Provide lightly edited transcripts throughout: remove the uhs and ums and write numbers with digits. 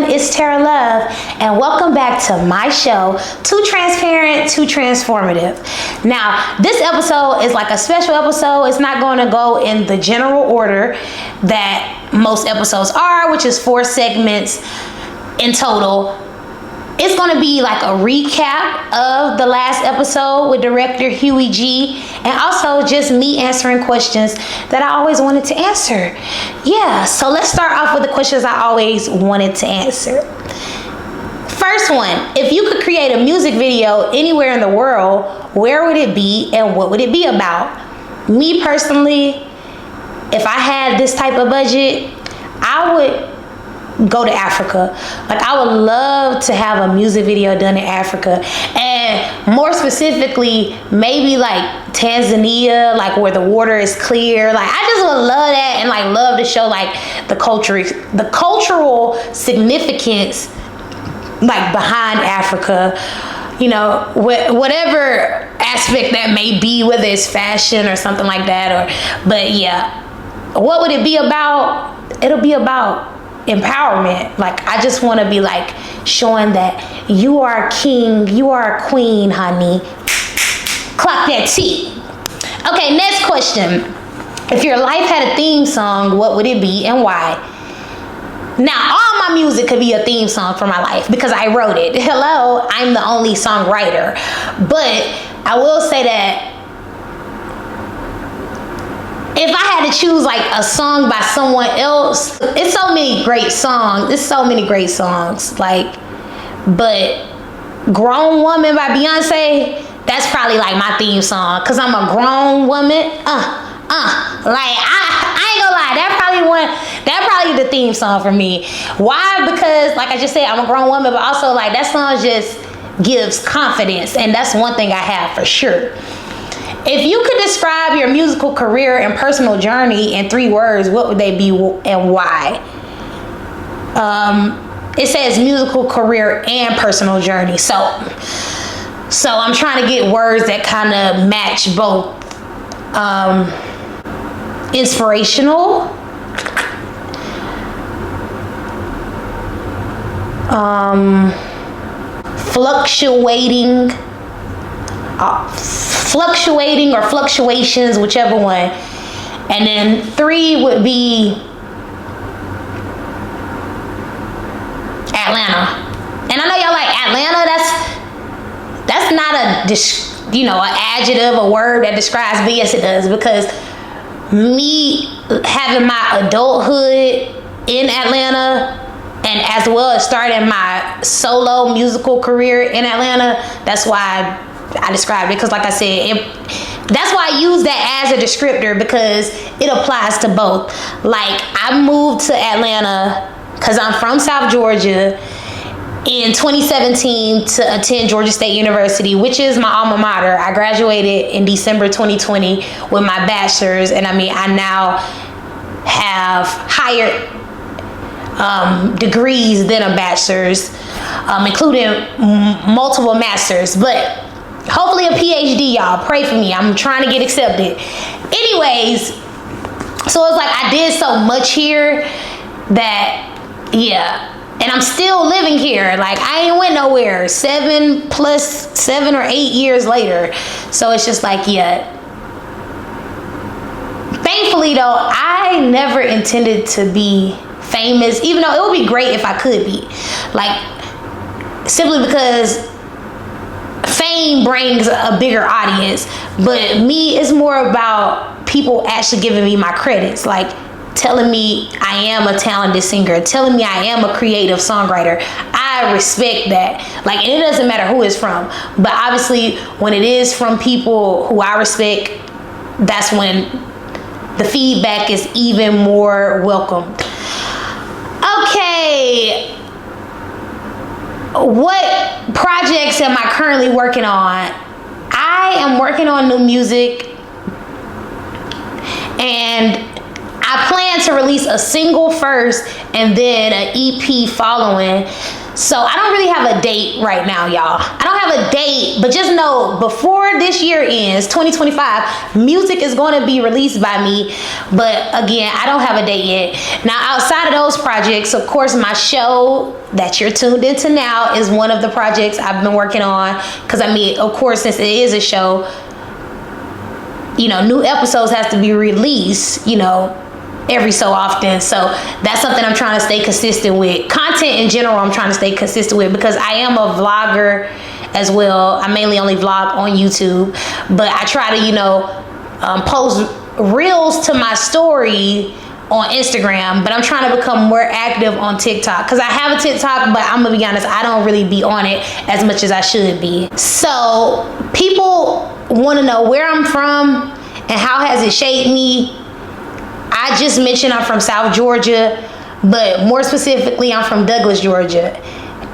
everyone, it's Tara Love, and welcome back to my show, Too Transparent, Too Transformative. Now, this episode is like a special episode. It's not going to go in the general order that most episodes are, which is 4 segments in total. It's going to be like a recap of the last episode with director Huey G, and also just me answering questions that I always wanted to answer. Yeah, so let's start off with the questions I always wanted to answer. First one, if you could create a music video anywhere in the world, where would it be and what would it be about? Me personally, if I had this type of budget, I would go to Africa. Like, I would love to have a music video done in Africa, and more specifically maybe like Tanzania, like where the water is clear. Like, I just would love that, and like love to show like the cultural significance like behind Africa, you know, whatever aspect that may be, whether it's fashion or something like that. But yeah, what would it be about? It'll be about empowerment. Like, I just want to be like showing that you are a king, you are a queen, honey. Clock that T. Okay, next question. If your life had a theme song, what would it be and why? Now, all my music could be a theme song for my life because I wrote it. Hello, I'm the only songwriter. But I will say that if I had to choose like a song by someone else, it's so many great songs. It's so many great songs. Like, but Grown Woman by Beyonce, that's probably like my theme song, because I'm a grown woman. Like, I ain't gonna lie, that probably the theme song for me. Why? Because like I just said, I'm a grown woman, but also like that song just gives confidence, and that's one thing I have for sure. If you could describe your musical career and personal journey in 3 words, what would they be and why? It says musical career and personal journey. So I'm trying to get words that kind of match both. Inspirational, fluctuating or fluctuations, whichever one. And then 3 would be Atlanta. And I know y'all like Atlanta, that's not an adjective, a word that describes, but yes it does, because me having my adulthood in Atlanta, and as well as starting my solo musical career in Atlanta, that's why I described it. Because like I said, that's why I use that as a descriptor, because it applies to both. Like, I moved to Atlanta because I'm from South Georgia in 2017 to attend Georgia State University, which is my alma mater. I graduated in December 2020 with my bachelor's, and I now have higher degrees than a bachelor's, including multiple masters, but hopefully a PhD, y'all. Pray for me. I'm trying to get accepted. Anyways, so it's like I did so much here that, yeah. And I'm still living here. Like, I ain't went nowhere 7 or 8 years later. So it's just like, yeah. Thankfully, though, I never intended to be famous, even though it would be great if I could be. Like, simply because fame brings a bigger audience. But me, it's more about people actually giving me my credits. Like, telling me I am a talented singer, telling me I am a creative songwriter. I respect that. Like, and it doesn't matter who it's from. But obviously, when it is from people who I respect, that's when the feedback is even more welcomed. Okay. What projects am I currently working on? I am working on new music, and I plan to release a single first and then an EP following. So I don't really have a date right now, y'all. I don't have a date, but just know before this year ends, 2025, music is going to be released by me. But again, I don't have a date yet. Now, outside of those projects, of course, my show that you're tuned into now is one of the projects I've been working on. Because I mean, of course, since it is a show, you know, new episodes have to be released, you know, every so often. So that's something I'm trying to stay consistent with. Content in general, I'm trying to stay consistent with, because I am a vlogger as well. I mainly only vlog on YouTube, but I try to, you know, post reels to my story on Instagram, but I'm trying to become more active on TikTok, because I have a TikTok, but I'm gonna be honest, I don't really be on it as much as I should be. So people want to know where I'm from and how has it shaped me. I just mentioned I'm from South Georgia, but more specifically, I'm from Douglas, Georgia.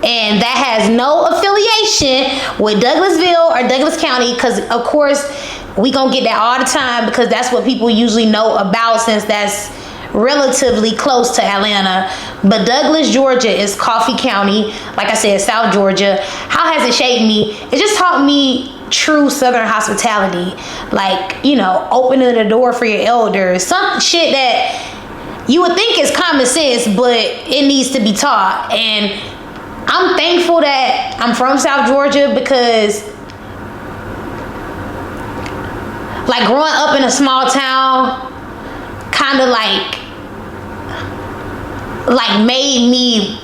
And that has no affiliation with Douglasville or Douglas County, because of course, we gonna get that all the time, because that's what people usually know about, since that's relatively close to Atlanta. But Douglas, Georgia is Coffee County. Like I said, South Georgia. How has it shaped me? It just taught me true Southern hospitality, like, you know, opening the door for your elders, some shit that you would think is common sense, but it needs to be taught. And I'm thankful that I'm from South Georgia, because like growing up in a small town kind of like made me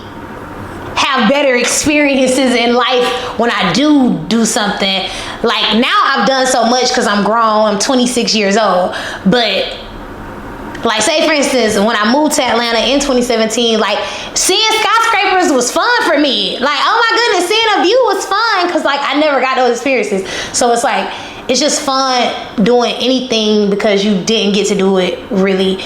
have better experiences in life when I do something. Like now I've done so much because I'm grown, I'm 26 years old. But like say for instance, when I moved to Atlanta in 2017, like seeing skyscrapers was fun for me. Like, oh my goodness, seeing a view was fun, because like I never got those experiences. So it's like, it's just fun doing anything because you didn't get to do it really,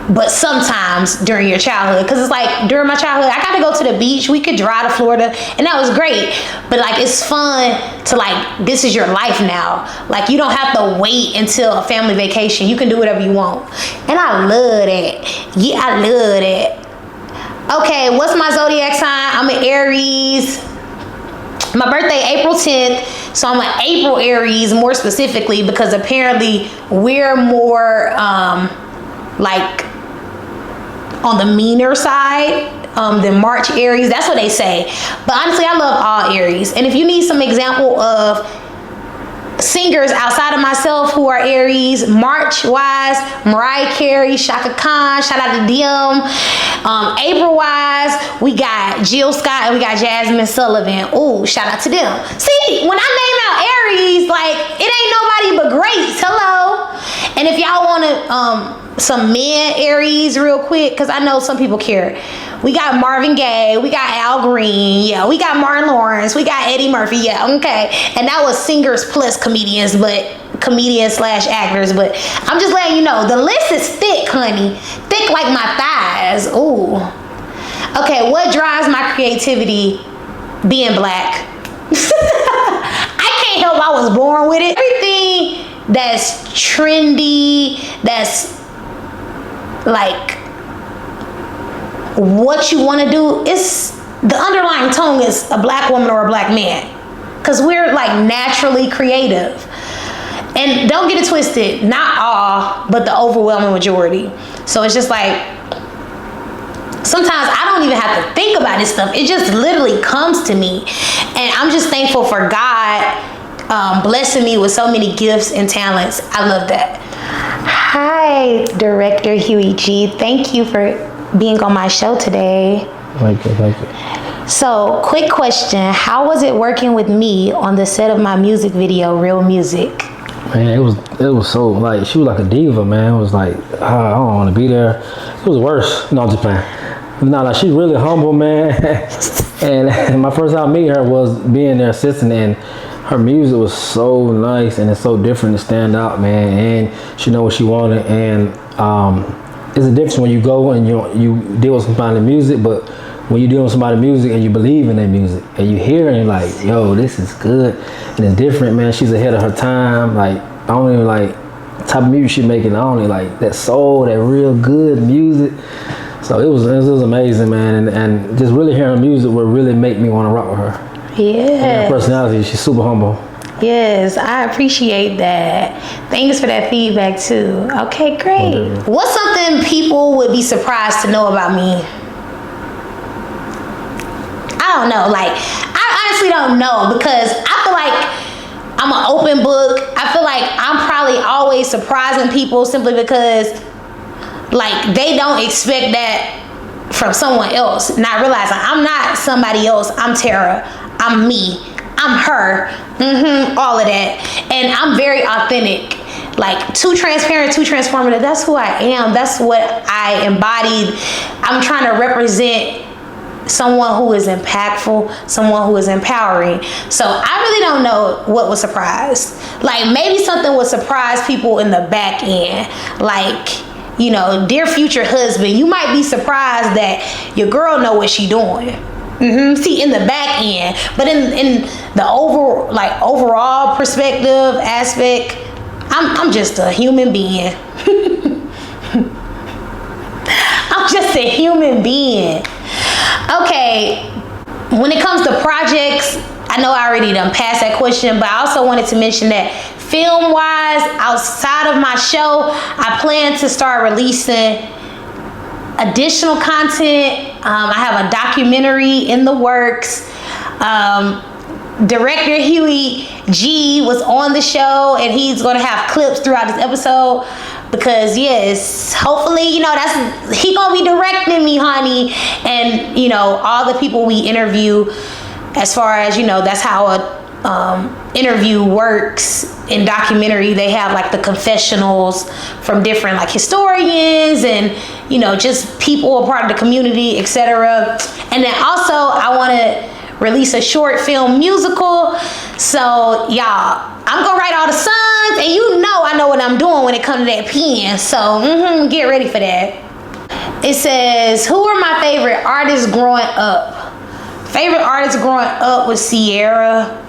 but sometimes during your childhood. Because it's like during my childhood, I got to go to the beach, we could drive to Florida, and that was great. But like it's fun to like, this is your life now. Like you don't have to wait until a family vacation, you can do whatever you want. And I love that. Yeah, I love that. Okay, what's my zodiac sign? I'm an Aries. My birthday April 10th, so I'm an April Aries more specifically, because apparently we're more like on the meaner side than March Aries. That's what they say. But honestly, I love all Aries. And if you need some example of singers outside of myself who are Aries, March wise, Mariah Carey, Shaka Khan, shout out to them. April wise, we got Jill Scott and we got Jasmine Sullivan. Ooh, shout out to them. See, when I name out Aries, like it ain't nobody but greats. Hello. And if y'all want to some men Aries real quick, because I know some people care. We got Marvin Gaye, we got Al Green, yeah, we got Martin Lawrence, we got Eddie Murphy, yeah, okay. And that was singers plus comedians, but comedians slash actors. But I'm just letting you know, the list is thick, honey. Thick like my thighs. Ooh. Okay, what drives my creativity? Being black. I can't help I was born with it. Everything that's trendy, that's like what you want to do, is the underlying tone is a black woman or a black man, because we're like naturally creative. And don't get it twisted, not all, but the overwhelming majority. So it's just like sometimes I don't even have to think about this stuff, it just literally comes to me. And I'm just thankful for God blessing me with so many gifts and talents. I love that. Hi, Director Huey G. Thank you for being on my show today. Thank you. So, quick question. How was it working with me on the set of my music video, Real Music? Man, it was so, like, she was like a diva, man. It was like, I don't want to be there. It was worse. No, I'm just playing. No, like, she's really humble, man. And my first time meeting her was being there assisting, and her music was so nice, and it's so different to stand out, man. And she know what she wanted, and it's a difference when you go and you deal with somebody's music, but when you deal with somebody's music and you believe in their music and you hear it and you're like, yo, this is good and it's different, man. She's ahead of her time. Like, I don't even like the type of music she's making. I only like that soul, that real good music. So it was amazing, man, and just really hearing music would really make me want to rock with her. Yeah. Her personality, she's super humble. Yes, I appreciate that. Thanks for that feedback too. Okay, great. Okay. What's something people would be surprised to know about me? I don't know. Like, I honestly don't know, because I feel like I'm an open book. I feel like I'm probably always surprising people simply because, like, they don't expect that from someone else. Not realizing I'm not somebody else. I'm Tara. I'm me. I'm her. All of that. And I'm very authentic. Like, too transparent, too transformative. That's who I am. That's what I embodied. I'm trying to represent someone who is impactful, someone who is empowering. So I really don't know what would surprise. Like, maybe something would surprise people in the back end. Like, you know, dear future husband, you might be surprised that your girl know what she doing. See, in the back end, but in the overall perspective aspect, I'm just a human being. I'm just a human being. Okay, when it comes to projects, I know I already done passed that question, but I also wanted to mention that film-wise, outside of my show, I plan to start releasing additional content. I have a documentary in the works. Director Huey G was on the show, and he's going to have clips throughout this episode. Because yes, hopefully, you know, he gonna be directing me, honey. And you know, all the people we interview, as far as, you know, that's how a interview works in documentary. They have like the confessionals from different like historians and, you know, just people a part of the community, etc. And then also I want to release a short film musical. So y'all, I'm gonna write all the songs, and you know I know what I'm doing when it comes to that pen. So get ready for that. It says, who are my favorite artists growing up? Favorite artists growing up was Sierra.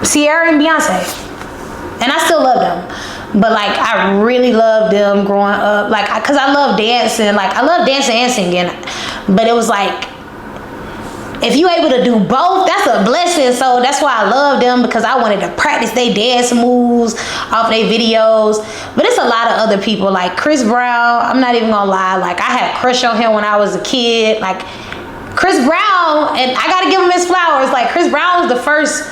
Sierra and Beyonce. And I still love them. But like, I really loved them growing up. Like, cause I love dancing. Like, I love dancing and singing. But it was like, if you able to do both, that's a blessing. So that's why I love them, because I wanted to practice their dance moves off their videos. But it's a lot of other people, like Chris Brown. I'm not even gonna lie, like I had a crush on him when I was a kid. Like Chris Brown, and I gotta give him his flowers. Like Chris Brown was the first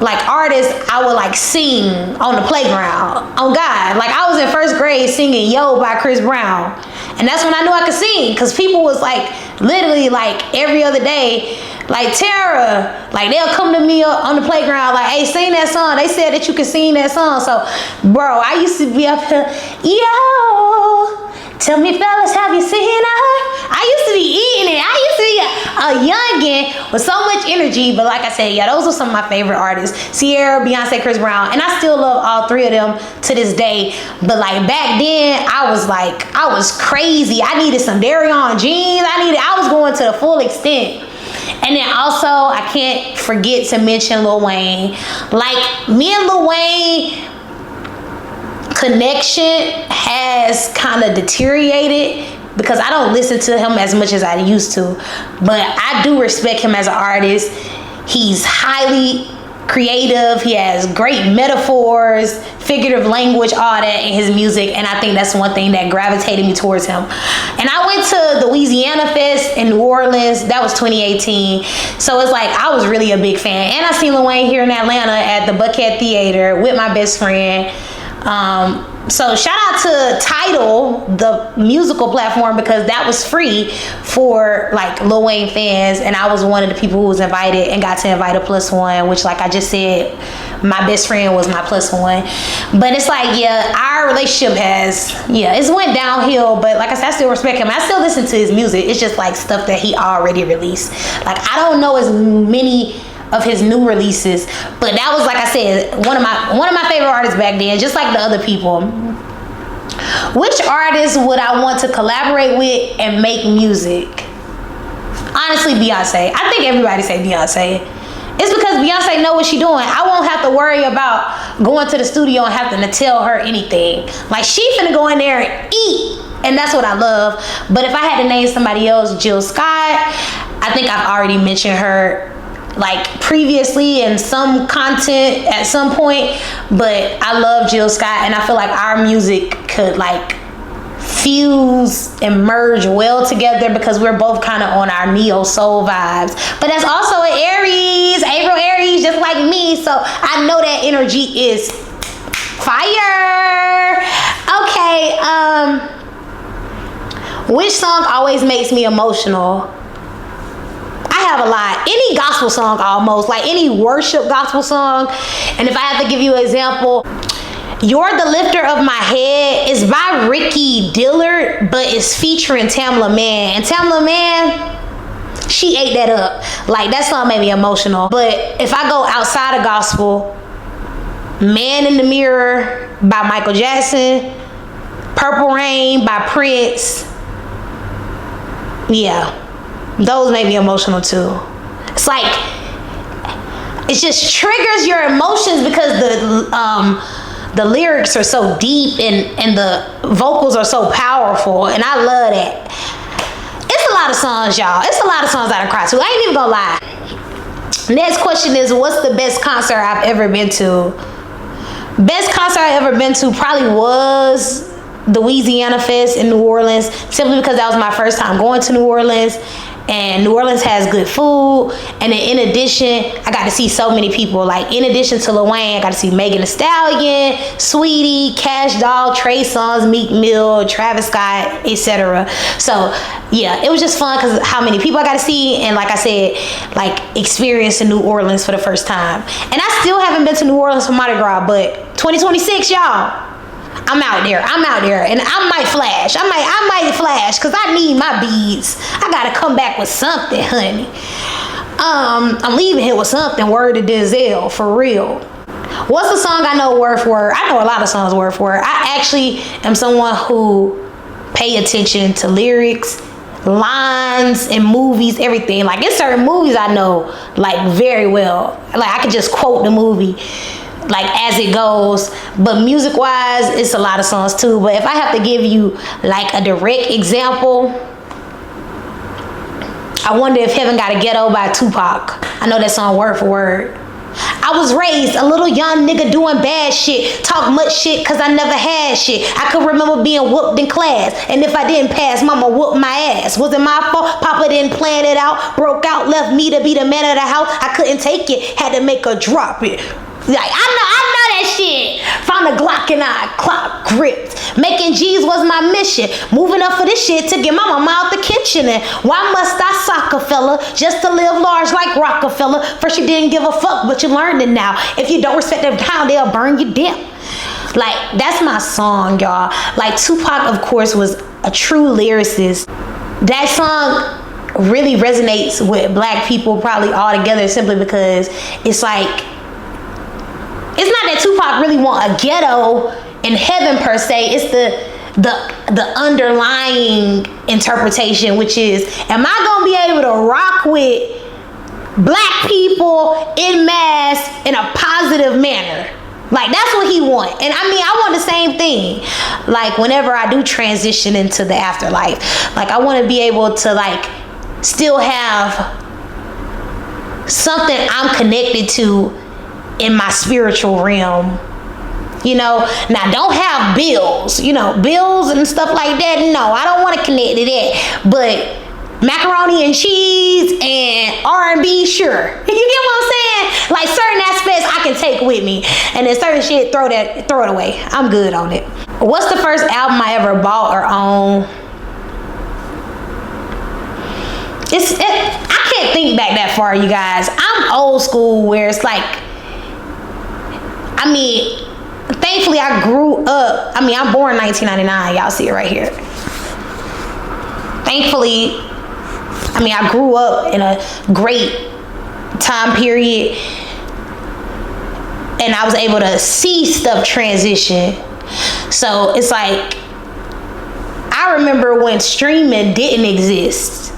like artist I would like sing on the playground. Oh God, like I was in first grade singing Yo by Chris Brown. And that's when I knew I could sing, because people was like literally like every other day, like Tara, like they'll come to me on the playground like, hey, sing that song. They said that you could sing that song. So bro, I used to be up here, yo, tell me fellas, have you seen her? I used to be eating it. I used to be a youngin' with so much energy. But like I said, yeah, those are some of my favorite artists. Sierra, Beyonce, Chris Brown. And I still love all three of them to this day. But like back then, I was crazy. I needed some Darion jeans. I was going to the full extent. And then also, I can't forget to mention Lil Wayne. Like, me and Lil Wayne connection has kind of deteriorated, because I don't listen to him as much as I used to. But I do respect him as an artist. He's highly creative. He has great metaphors, figurative language, all that in his music. And I think that's one thing that gravitated me towards him. And I went to the Louisiana Fest in New Orleans. That was 2018. So it's like, I was really a big fan. And I seen Lil Wayne here in Atlanta at the Buckhead Theater with my best friend. So shout out to Tidal, the musical platform, because that was free for like Lil Wayne fans, and I was one of the people who was invited and got to invite a plus one, which like I just said, my best friend was my plus one. But it's like, yeah, our relationship it's went downhill, but like I said, I still respect him. I still listen to his music. It's just like stuff that he already released. Like, I don't know as many of his new releases, but that was, like I said, one of my favorite artists back then, just like the other people. Which artist would I want to collaborate with and make music? Honestly, Beyonce. I think everybody say Beyonce. It's because Beyonce know what she doing. I won't have to worry about going to the studio and having to tell her anything. Like, she finna go in there and eat. And that's what I love. But if I had to name somebody else, Jill Scott, I think I've already mentioned her like previously in some content at some point. But I love Jill Scott, and I feel like our music could like fuse and merge well together because we're both kind of on our neo soul vibes. But that's also an Aries, April Aries, just like me. So I know that energy is fire. Okay, which song always makes me emotional? I have a lot. Any gospel song almost, like any worship gospel song. And if I have to give you an example, You're the Lifter of My Head is by Ricky Dillard, but it's featuring Tamla Mann. And Tamla Mann, she ate that up. Like, that song made me emotional. But if I go outside of gospel, Man in the Mirror by Michael Jackson, Purple Rain by Prince, yeah, those made me emotional too. It's like, it just triggers your emotions because the lyrics are so deep and the vocals are so powerful, and I love that. It's a lot of songs, y'all. It's a lot of songs I cry to. I ain't even gonna lie. Next question is, what's the best concert I've ever been to? Best concert I've ever been to probably was the Louisiana Fest in New Orleans, simply because that was my first time going to New Orleans, and New Orleans has good food. And then in addition, I got to see so many people. Like, in addition to Lil Wayne, I got to see Megan Thee Stallion, Sweetie, Cash Doll, Trey Songz, Meek Mill, Travis Scott, etc. So yeah, it was just fun because how many people I got to see, and like I said, like experiencing New Orleans for the first time. And I still haven't been to New Orleans for Mardi Gras, but 2026, y'all, I'm out there, and I might flash. I might flash because I need my beads. I gotta come back with something, honey. I'm leaving here with something. Word to Denzel, for real. What's the song I know word for word? I know a lot of songs word for word. I actually am someone who pay attention to lyrics, lines, and movies, everything. Like, it's certain movies I know like very well. Like, I could just quote the movie like as it goes. But music wise, it's a lot of songs too. But if I have to give you like a direct example, I Wonder If Heaven Got a Ghetto by Tupac. I know that song word for word. I was raised a little young nigga doing bad shit. Talk much shit cause I never had shit. I could remember being whooped in class, and if I didn't pass, mama whooped my ass. Was it my fault? Papa didn't plan it out. Broke out, left me to be the man of the house. I couldn't take it, had to make her drop it. Like, I know that shit. Found a Glock and I clock gripped. Making G's was my mission. Moving up for this shit to get my mama out the kitchen. And why must I sock a fella just to live large like Rockefeller? First you didn't give a fuck, but you learned it now. If you don't respect them town, they'll burn you down. Like, that's my song, y'all. Like, Tupac, of course, was a true lyricist. That song really resonates with black people probably all together, simply because it's like, it's not that Tupac really want a ghetto in heaven per se. It's the underlying interpretation, which is, am I gonna be able to rock with black people in mass in a positive manner? Like, that's what he want. And I mean, I want the same thing. Like, whenever I do transition into the afterlife, like, I want to be able to like still have something I'm connected to in my spiritual realm, you know. Now, don't have bills, you know, bills and stuff like that. No, I don't want to connect to that. But macaroni and cheese and R&B, sure. You get what I'm saying? Like, certain aspects I can take with me, and then certain shit, throw it away. I'm good on it. What's the first album I ever bought or owned? I can't think back that far, you guys. I'm old school, where it's like, I mean, thankfully I grew up. I mean, I'm born 1999. Y'all see it right here. Thankfully, I mean, I grew up in a great time period, and I was able to see stuff transition. So it's like, I remember when streaming didn't exist.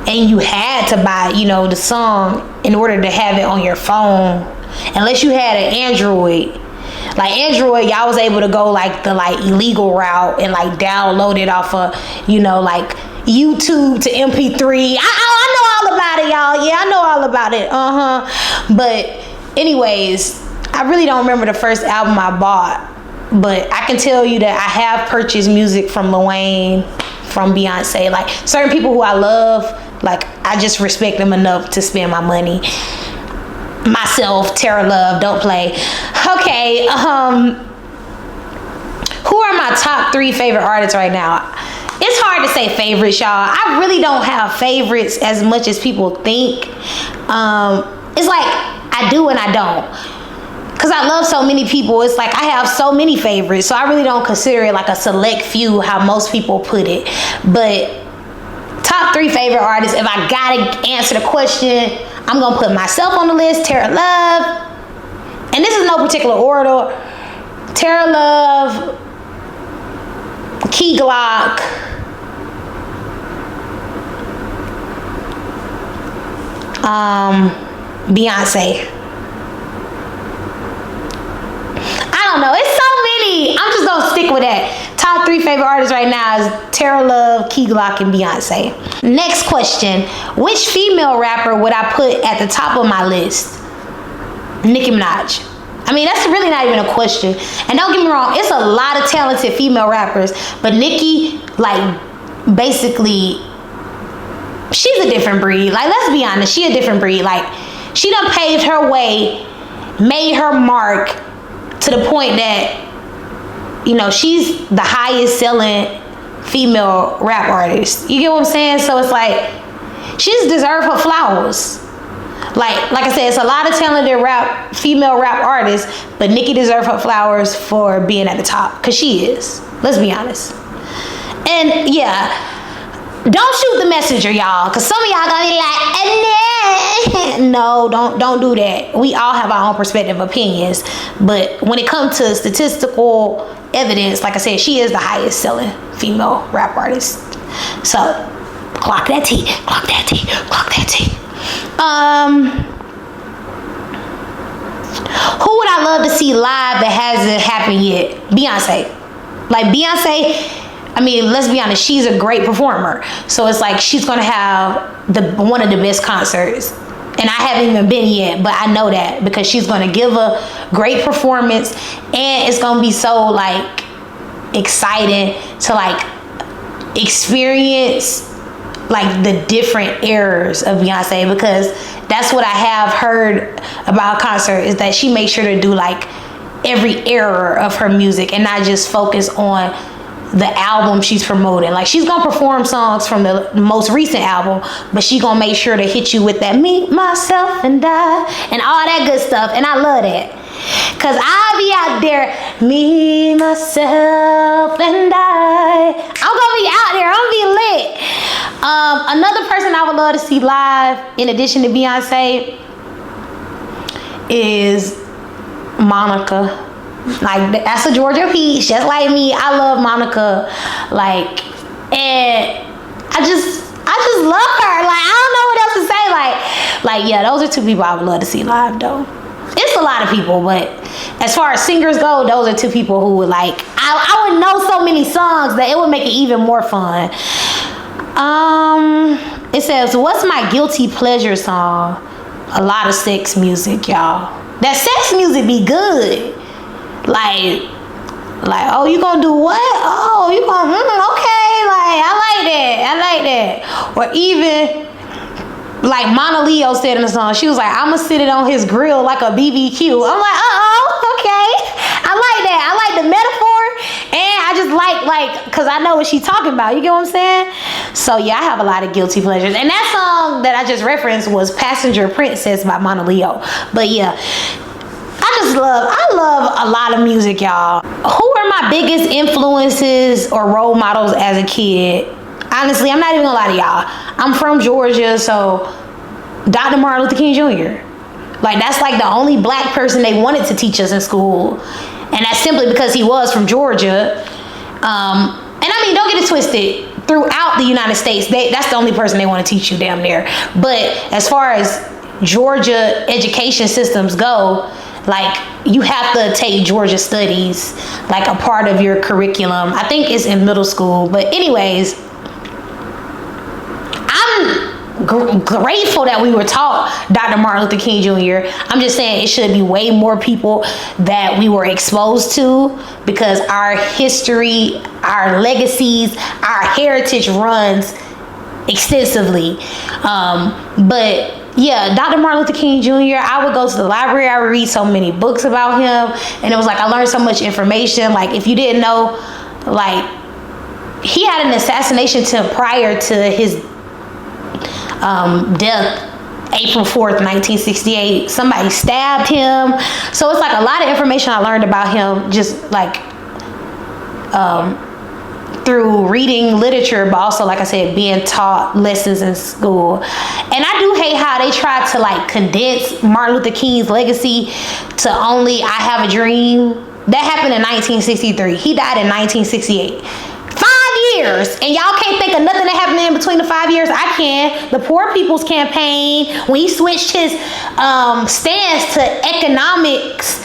and you had to buy, you know, the song in order to have it on your phone, unless you had an Android. Like Android, y'all was able to go like the like illegal route and like download it off of, you know, like YouTube to MP3. I know all about it, y'all. Yeah, I know all about it. But anyways, I really don't remember the first album I bought, but I can tell you that I have purchased music from Lil Wayne, from Beyonce. Like certain people who I love, like I just respect them enough to spend my money. Myself, Tara Love, don't play. Okay, who are my top 3 favorite artists right now? It's hard to say favorites, y'all. I really don't have favorites as much as people think. It's like I do and I don't. Cause I love so many people. It's like I have so many favorites. So I really don't consider it like a select few, how most people put it. But top 3 favorite artists, if I gotta answer the question, I'm gonna put myself on the list, Tara Love. And this is no particular order. Tara Love, Key Glock, Beyonce. I don't know. It's so many. I'm just gonna stick with that. Top 3 favorite artists right now is Tara Love, Key Glock, and Beyonce. Next question. Which female rapper would I put at the top of my list? Nicki Minaj. I mean, that's really not even a question. And don't get me wrong, it's a lot of talented female rappers, but Nicki, like, basically, she's a different breed. Like, let's be honest, she a different breed. Like, she done paved her way, made her mark to the point that, you know, she's the highest selling female rap artist. You get what I'm saying? So it's like, she just deserves her flowers. Like I said, it's a lot of talented female rap artists, but Nicki deserves her flowers for being at the top, because she is. Let's be honest. And yeah, don't shoot the messenger, y'all, because some of y'all gonna be like, no, don't do that. We all have our own perspective opinions, but when it comes to statistical evidence, like I said, she is the highest selling female rap artist. So clock that T, clock that T, clock that T. Who would I love to see live that hasn't happened yet? Beyonce. Like Beyonce, I mean, let's be honest, she's a great performer. So it's like she's gonna have one of the best concerts. And I haven't even been yet, but I know that because she's gonna give a great performance, and it's gonna be so like exciting to like experience like the different eras of Beyonce, because that's what I have heard about concert, is that she makes sure to do like every era of her music and not just focus on the album she's promoting. Like she's gonna perform songs from the most recent album, but she gonna make sure to hit you with that Me, Myself, and I and all that good stuff. And I love that, cause I'll be out there, me, myself, and I'm gonna be out there. I'm gonna be lit. Another person I would love to see live, in addition to Beyonce, is Monica. Like, that's a Georgia peach, just like me. I love Monica. Like, and I just love her. Like, I don't know what else to say. Like yeah, those are 2 people I would love to see live though. It's a lot of people, but as far as singers go, those are 2 people who would like, I would know so many songs that it would make it even more fun. It says, what's my guilty pleasure song? A lot of sex music, y'all. That sex music be good. Like, oh, you gonna do what? Oh, you gonna, okay, like, I like that. Or even, like Mona Leo said in the song, she was like, I'ma sit it on his grill like a BBQ. I'm like, okay. I like that. I like the metaphor, and I just like, cause I know what she's talking about. You get what I'm saying? So yeah, I have a lot of guilty pleasures. And that song that I just referenced was Passenger Princess by Mona Leo. But yeah, I love a lot of music, y'all. Who are my biggest influences or role models as a kid? Honestly, I'm not even gonna lie to y'all. I'm from Georgia, so Dr. Martin Luther King Jr. Like, that's like the only black person they wanted to teach us in school. And that's simply because he was from Georgia. And I mean, don't get it twisted. throughout the United States, that's the only person they want to teach you damn near. But as far as Georgia education systems go, like, you have to take Georgia studies like a part of your curriculum. I think it's in middle school. But anyways, I'm grateful that we were taught Dr. Martin Luther King Jr. I'm just saying it should be way more people that we were exposed to, because our history, our legacies, our heritage runs extensively. But yeah, Dr. Martin Luther King Jr., I would go to the library, I would read so many books about him, and it was like I learned so much information. Like, if you didn't know, like, he had an assassination attempt prior to his death, April 4th, 1968. Somebody stabbed him. So it's like a lot of information I learned about him just like through reading literature, but also, like I said, being taught lessons in school. And I do hate how they try to like condense Martin Luther King's legacy to only I Have a Dream. That happened in 1963. He died in 1968. 5 years, and y'all can't think of nothing that happened in between the 5 years. I can. The Poor People's Campaign, when he switched his stance to economics,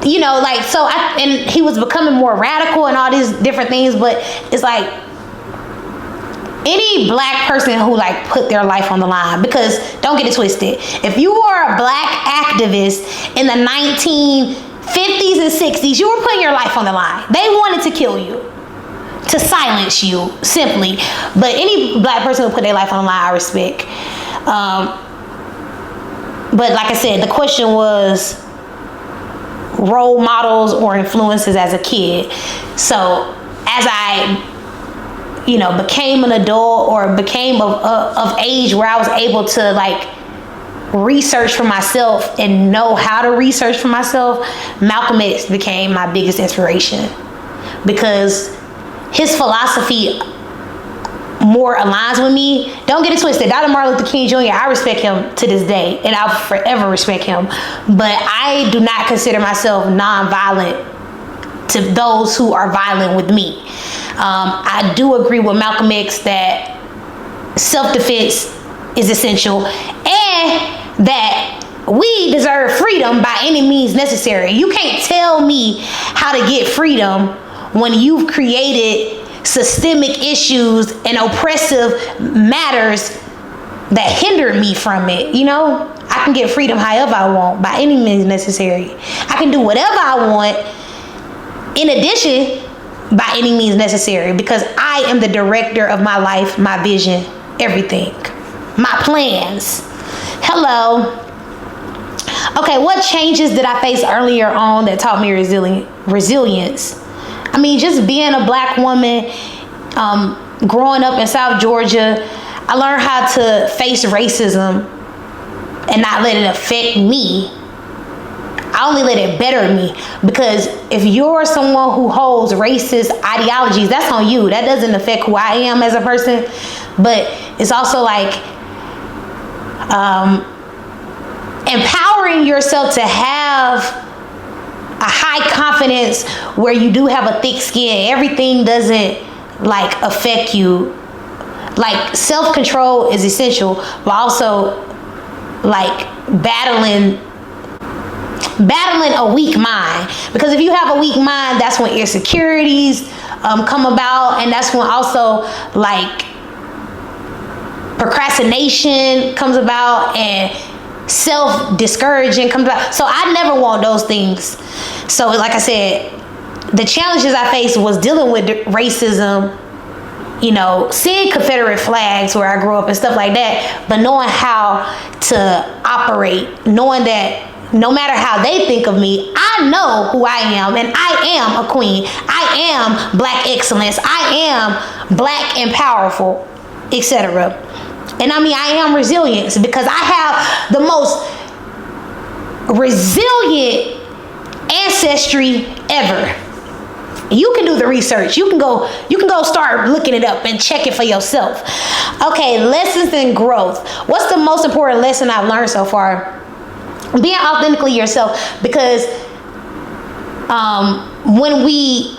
you know, like, so and he was becoming more radical and all these different things. But it's like any black person who like put their life on the line, because don't get it twisted, if you were a black activist in the 1950s and 60s, you were putting your life on the line. They wanted to kill you, to silence you, simply. But any black person who put their life on the line, I respect. But like I said, the question was role models or influences as a kid. So as I, you know, became an adult or became of age where I was able to like research for myself and know how to research for myself, Malcolm X became my biggest inspiration, because his philosophy more aligns with me. Don't get it twisted. Dr. Martin Luther King Jr., I respect him to this day, and I'll forever respect him. But I do not consider myself nonviolent to those who are violent with me. I do agree with Malcolm X that self-defense is essential, and that we deserve freedom by any means necessary. You can't tell me how to get freedom when you've created systemic issues and oppressive matters that hinder me from it. You know, I can get freedom however I want, by any means necessary. I can do whatever I want in addition by any means necessary, because I am the director of my life, my vision, everything, my plans. Hello. Okay, what changes did I face earlier on that taught me resilience? I mean, just being a black woman, growing up in South Georgia, I learned how to face racism and not let it affect me. I only let it better me, because if you're someone who holds racist ideologies, that's on you. That doesn't affect who I am as a person. But it's also like empowering yourself to have a high confidence where you do have a thick skin. Everything doesn't like affect you. Like, self-control is essential, but also like battling a weak mind. Because if you have a weak mind, that's when insecurities come about, and that's when also like procrastination comes about and self-discouraging comes about. So I never want those things. So like I said, the challenges I faced was dealing with racism, you know, seeing Confederate flags where I grew up and stuff like that, but knowing how to operate, knowing that no matter how they think of me, I know who I am, and I am a queen. I am black excellence. I am black and powerful, etc. And I mean, I am resilient, because I have the most resilient ancestry ever. You can do the research. You can go start looking it up and check it for yourself. Okay, lessons and growth. What's the most important lesson I've learned so far? Being authentically yourself, because when we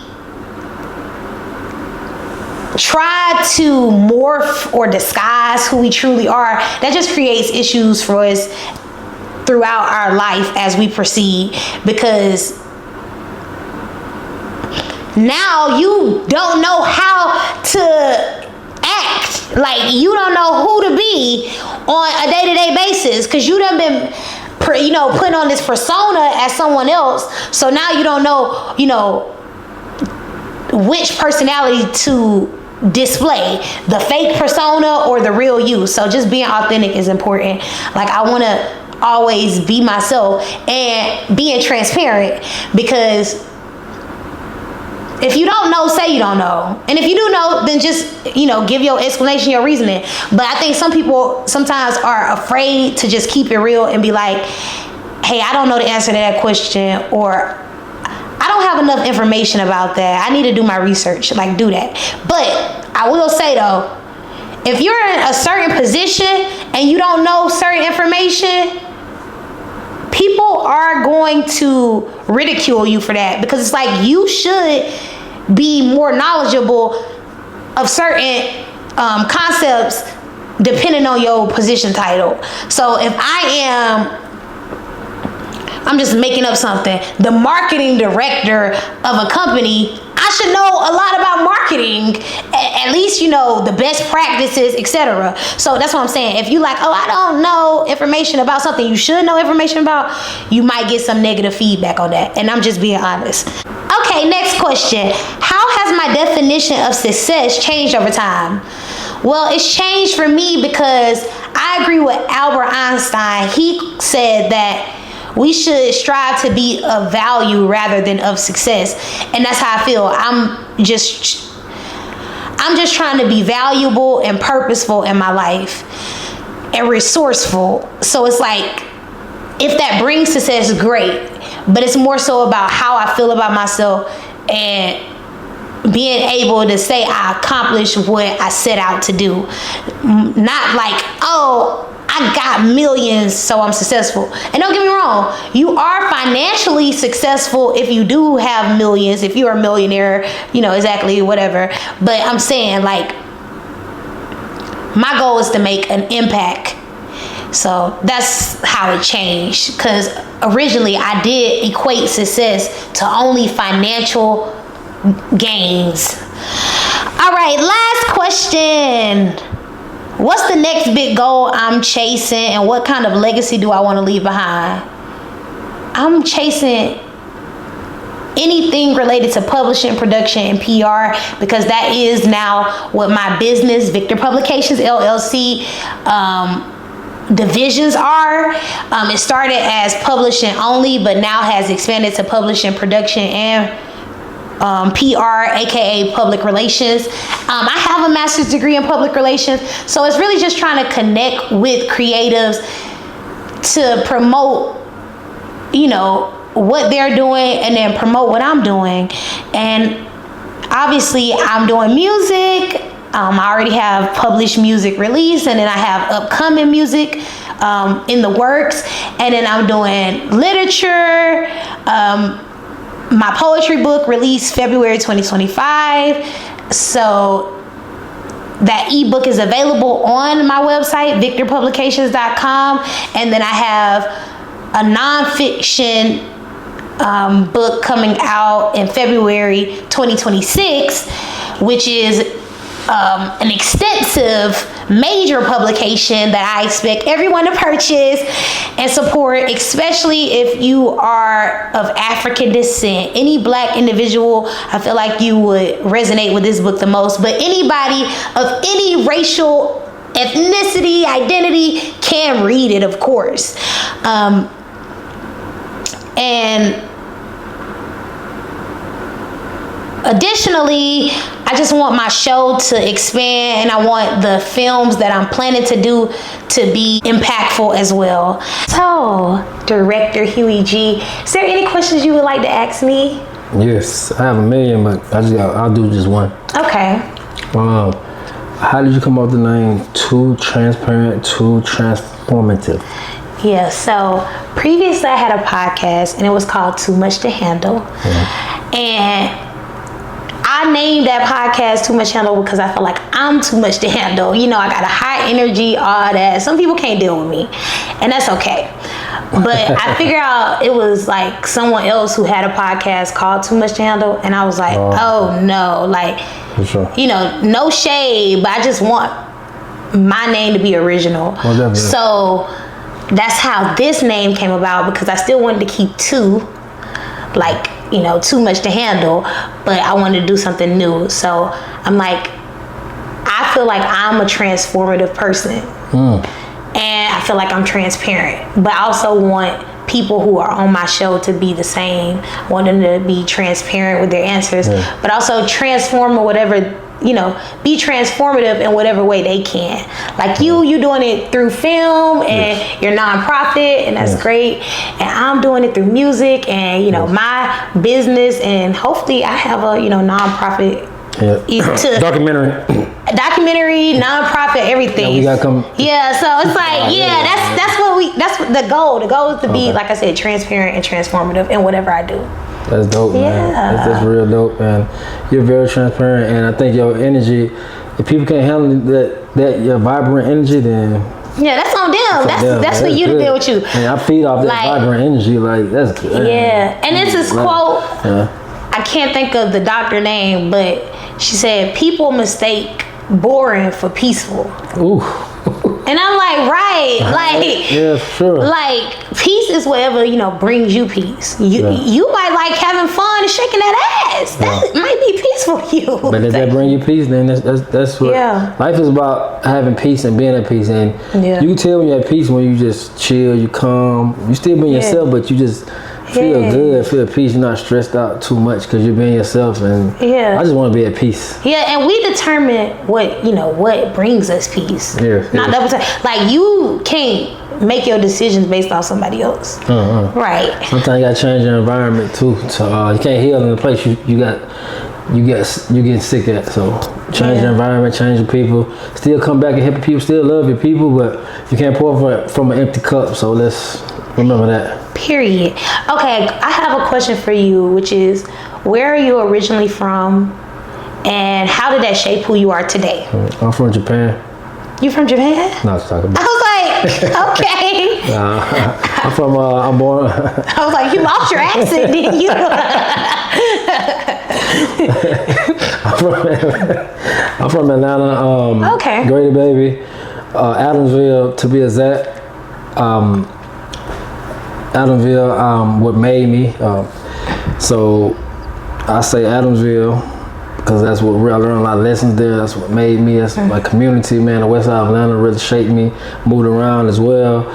try to morph or disguise who we truly are, that just creates issues for us throughout our life as we proceed, because now you don't know how to act. Like, you don't know who to be on a day-to-day basis, because you done been putting on this persona as someone else. So now you don't know which personality to display, the fake persona or the real you. So just being authentic is important. Like, I want to always be myself and being transparent, because if you don't know, say you don't know. And if you do know, then just, give your explanation, your reasoning. But I think some people sometimes are afraid to just keep it real and be like, hey, I don't know the answer to that question, or I don't have enough information about that. I need to do my research. Like, do that. But I will say, though, if you're in a certain position and you don't know certain information, people are going to ridicule you for that, because it's like, you should be more knowledgeable of certain concepts depending on your position title. So if I'm just making up something, the marketing director of a company, I should know a lot about marketing, at least, the best practices, etc. So that's what I'm saying. If you like, I don't know information about something you should know information about, you might get some negative feedback on that. And I'm just being honest. Okay, next question. How has my definition of success changed over time? Well, it's changed for me because I agree with Albert Einstein. He said that we should strive to be of value rather than of success. And that's how I feel. I'm just trying to be valuable and purposeful in my life and resourceful. So it's like, if that brings success, great. But it's more so about how I feel about myself and being able to say I accomplished what I set out to do. Not like, I got millions, so I'm successful. And don't get me wrong, you are financially successful if you do have millions, if you're a millionaire, exactly, whatever. But I'm saying, like, my goal is to make an impact. So that's how it changed, because originally I did equate success to only financial gains. All right, last question. What's the next big goal I'm chasing, and what kind of legacy do I want to leave behind? I'm chasing anything related to publishing, production, and PR, because that is now what my business, Victor Publications LLC, divisions are. It started as publishing only, but now has expanded to publishing, production, and PR, aka public relations. I have a master's degree in public relations, so it's really just trying to connect with creatives to promote, what they're doing, and then promote what I'm doing. And obviously, I'm doing music. I already have published music release, and then I have upcoming music in the works, and then I'm doing literature. My poetry book released February 2025. So that ebook is available on my website, victorpublications.com. And then I have a nonfiction book coming out in February 2026, which is an extensive major publication that I expect everyone to purchase and support, especially if you are of African descent. Any Black individual, I feel like you would resonate with this book the most, but anybody of any racial ethnicity, identity can read it, of course. And additionally, I just want my show to expand, and I want the films that I'm planning to do to be impactful as well. So, Director Huey G, is there any questions you would like to ask me? Yes, I have a million, but I'll do just one. Okay. How did you come up with the name Too Transparent, Too Transformative? Yeah, so previously I had a podcast, and it was called Too Much to Handle. And I named that podcast Too Much to Handle because I feel like I'm too much to handle. You know, I got a high energy, all that. Some people can't deal with me, and that's okay. But I figured out it was like someone else who had a podcast called Too Much to Handle, and I was like, oh no, like, sure. you know, no shade, but I just want my name to be original. So that's how this name came about, because I still wanted to keep two, like, you know, Too Much to Handle, but I wanted to do something new. So I'm like, I feel like I'm a transformative person. And I feel like I'm transparent, but I also want people who are on my show to be the same. I want them to be transparent with their answers, but also transform or whatever, you know, be transformative in whatever way they can. Like you doing it through film and your nonprofit, and that's great. And I'm doing it through music and, you know, my business, and hopefully I have a, you know, nonprofit documentary, nonprofit, everything. Yeah, we gotta come. Yeah, so it's like, that's what the goal. The goal is to be, like I said, transparent and transformative in whatever I do. That's dope, man. That's real dope, man. You're very transparent, and I think your energy, if people can't handle that your vibrant energy, then that's on them. That's for you to deal with you. And I feed off that vibrant energy, like that's good. Yeah, and it's this quote. I can't think of the doctor name, but she said, "People mistake boring for peaceful." Ooh. And I'm like, right, like, yeah, sure. Like, peace is whatever, you know, brings you peace. You might like having fun and shaking that ass. That might be peace for you. But if that bring you peace, then that's what life is about, having peace and being at peace. And you can tell when you're at peace when you just chill, you calm, you still being yourself, but you just feel good, feel at peace. You're not stressed out too much because you're being yourself, and I just want to be at peace. And we determine what brings us peace. Not double time. Like, you can't make your decisions based off somebody else. Right. Sometimes you gotta change your environment too. So you can't heal in the place you get sick at. So change your environment, change your people. Still come back and help your people. Still love your people, but you can't pour from an empty cup. So let's remember that. Period. Okay, I have a question for you, which is, where are you originally from, and how did that shape who you are today? I'm from Japan. You from Japan? No, I was talking about. I was like, okay. I'm born. I was like, you lost your accent, didn't you? I'm from Atlanta. Okay. Grady baby, Adamsville to be exact. Adamsville, what made me. So I say Adamsville because that's what I learned a lot of lessons there. That's what made me. That's my community, man. The west side of Atlanta really shaped me. Moved around as well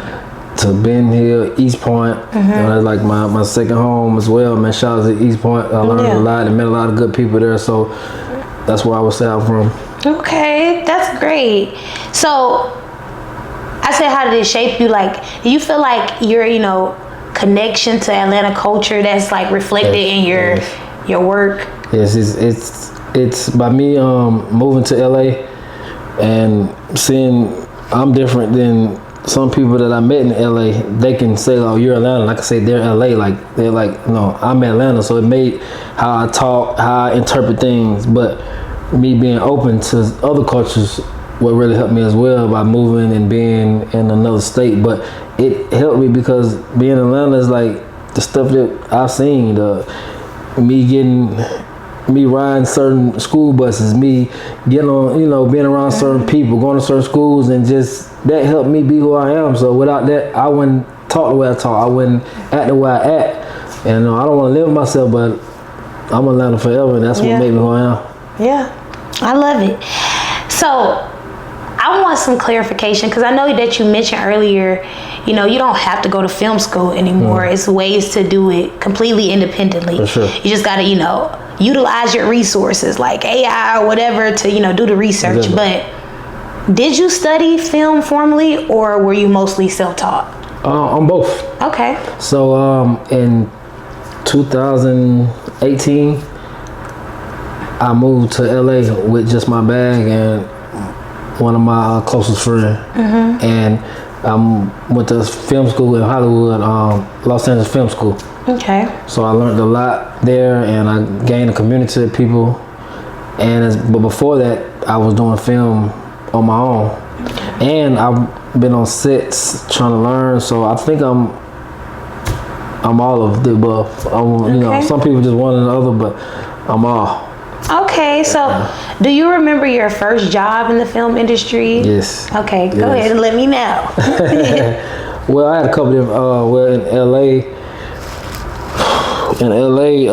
to Ben Hill, East Point. You know, that's like my second home as well, man. Shout out to East Point. I learned a lot and met a lot of good people there. So that's where I would say I'm from. Okay, that's great. So I said, how did it shape you? Like, do you feel like your, you know, connection to Atlanta culture that's like reflected in your work? Yes, it's by me moving to LA and seeing I'm different than some people that I met in LA. They can say, "Oh, you're Atlanta." Like I say, they're LA. Like they're like, no, I'm Atlanta. So it made how I talk, how I interpret things. But me being open to other cultures, what really helped me as well by moving and being in another state. But it helped me because being in Atlanta is like the stuff that I've seen, me riding certain school buses, me getting on, you know, being around certain people, going to certain schools, and just that helped me be who I am. So without that, I wouldn't talk the way I talk. I wouldn't act the way I act. And I don't want to live with myself, but I'm Atlanta forever, and that's what made me who I am. Yeah, I love it. So I want some clarification, because I know that you mentioned earlier, you know, you don't have to go to film school anymore. It's ways to do it completely independently. For sure. You just got to, you know, utilize your resources like AI or whatever to, you know, do the research. But did you study film formally, or were you mostly self-taught? On both. Okay. So in 2018, I moved to LA with just my bag and one of my closest friends. And went to film school in Hollywood, Los Angeles Film School. Okay. So I learned a lot there, and I gained a community of people but before that, I was doing film on my own, and I've been on sets trying to learn. So I think I'm all of the above. You know, some people just one or the other, but I'm all. Okay, so do you remember your first job in the film industry? Yes. Okay, go ahead and let me know. Well, I had a couple of in LA,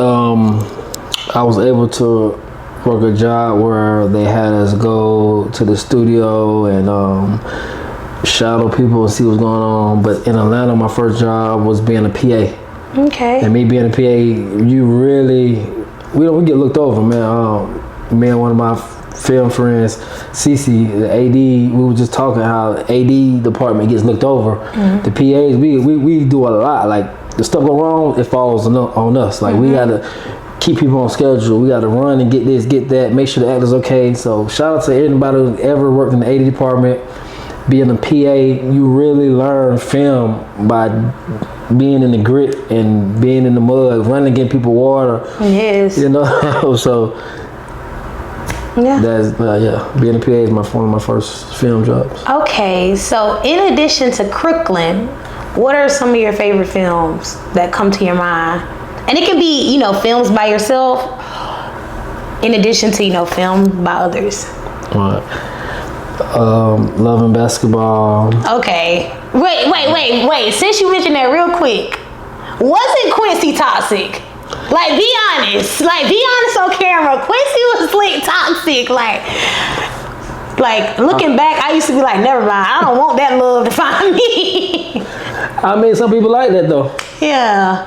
I was able to work a job where they had us go to the studio and shadow people and see what's going on. But in Atlanta, my first job was being a PA. Okay. And me being a PA, we get looked over, man. Me and one of my film friends, Cece, the AD, we were just talking how AD department gets looked over. The PAs, we do a lot. Like, the stuff go wrong, it falls on us. Like, we gotta keep people on schedule. We gotta run and get this, get that, make sure the actor's okay. So shout out to anybody who ever worked in the AD department. Being a PA, you really learn film by being in the grit and being in the mud, running, getting people water. Yes. You know, so that's being a PA is one of my first film jobs. Okay, so in addition to Crooklyn, what are some of your favorite films that come to your mind? And it can be, films by yourself, in addition to, films by others. Right. Love and Basketball. Okay. Wait. Since you mentioned that real quick, wasn't Quincy toxic? Like, be honest. Be honest on camera. Quincy was toxic. Like looking back, I used to be like, never mind. I don't want that love to find me. I mean, some people like that though. Yeah.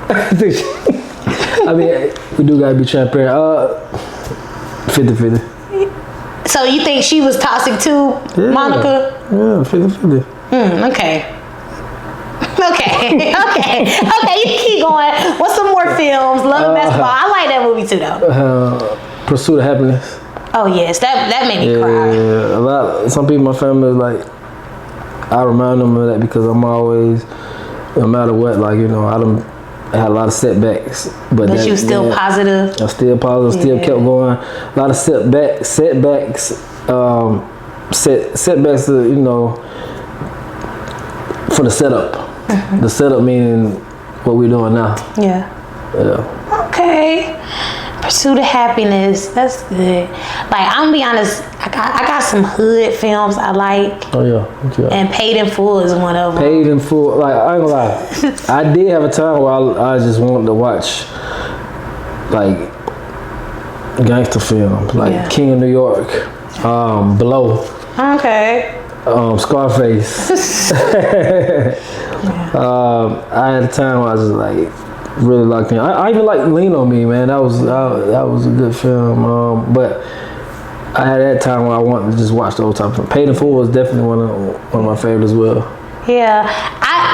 I mean, we do gotta be transparent. 50-50. So you think she was toxic too, Monica? Yeah, 50-50. Okay. You keep going. What's some more films? Love and Basketball. I like that movie too, though. Pursuit of Happiness. Oh yes, that made me cry. Yeah, some people in my family I remind them of that because I'm always, no matter what, I had a lot of setbacks, but you still positive. I'm still positive. Still kept going. A lot of setbacks. Setbacks. For the setup. The setup meaning what we're doing now. Yeah. Okay. Pursuit of Happiness. That's good. I'm gonna be honest. I got some hood films I like. Oh yeah. And Paid in Full is one of them. Paid in Full. I ain't gonna lie. I did have a time where I just wanted to watch gangster films, King of New York, Blow. Okay. Scarface. I had a time where I was really locked in. I even like Lean on Me, man. That was a good film. But I had that time where I wanted to just watch the whole time. Paid in Full was definitely one of my favorites as well. Yeah,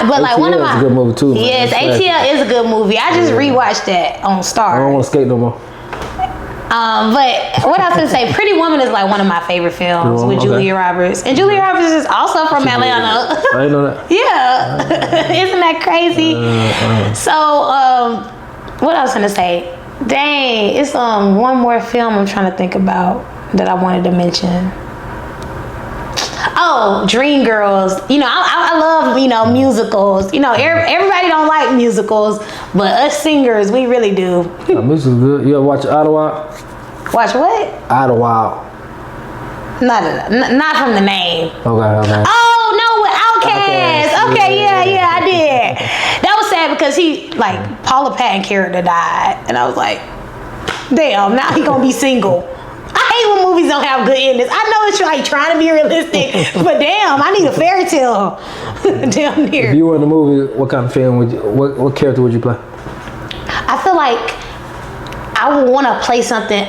one of my. ATL is a good movie too. Man. Yes, ATL is a good movie. I just rewatched that on Star. I don't want to skate no more. But what I was gonna say, Pretty Woman is one of my favorite films with Julia Roberts, and Julia Roberts is also from Atlanta. I didn't know that. Yeah, isn't that crazy? So, what I was gonna say, dang, it's one more film I'm trying to think about that I wanted to mention. Oh, Dreamgirls. I love musicals. Everybody don't like musicals, but us singers, we really do. This is good. You ever watch Idlewild? Watch what? Idlewild. Not from the name. Okay. Oh no, with Outkast. Okay, yeah, I did. That was sad because Paula Patton character died, and I was like, damn, now he gonna be single. I hate when movies don't have good endings. I know it's trying to be realistic, but damn, I need a fairy tale down here. If you were in the movie, what kind of film what character would you play? I feel like I would want to play something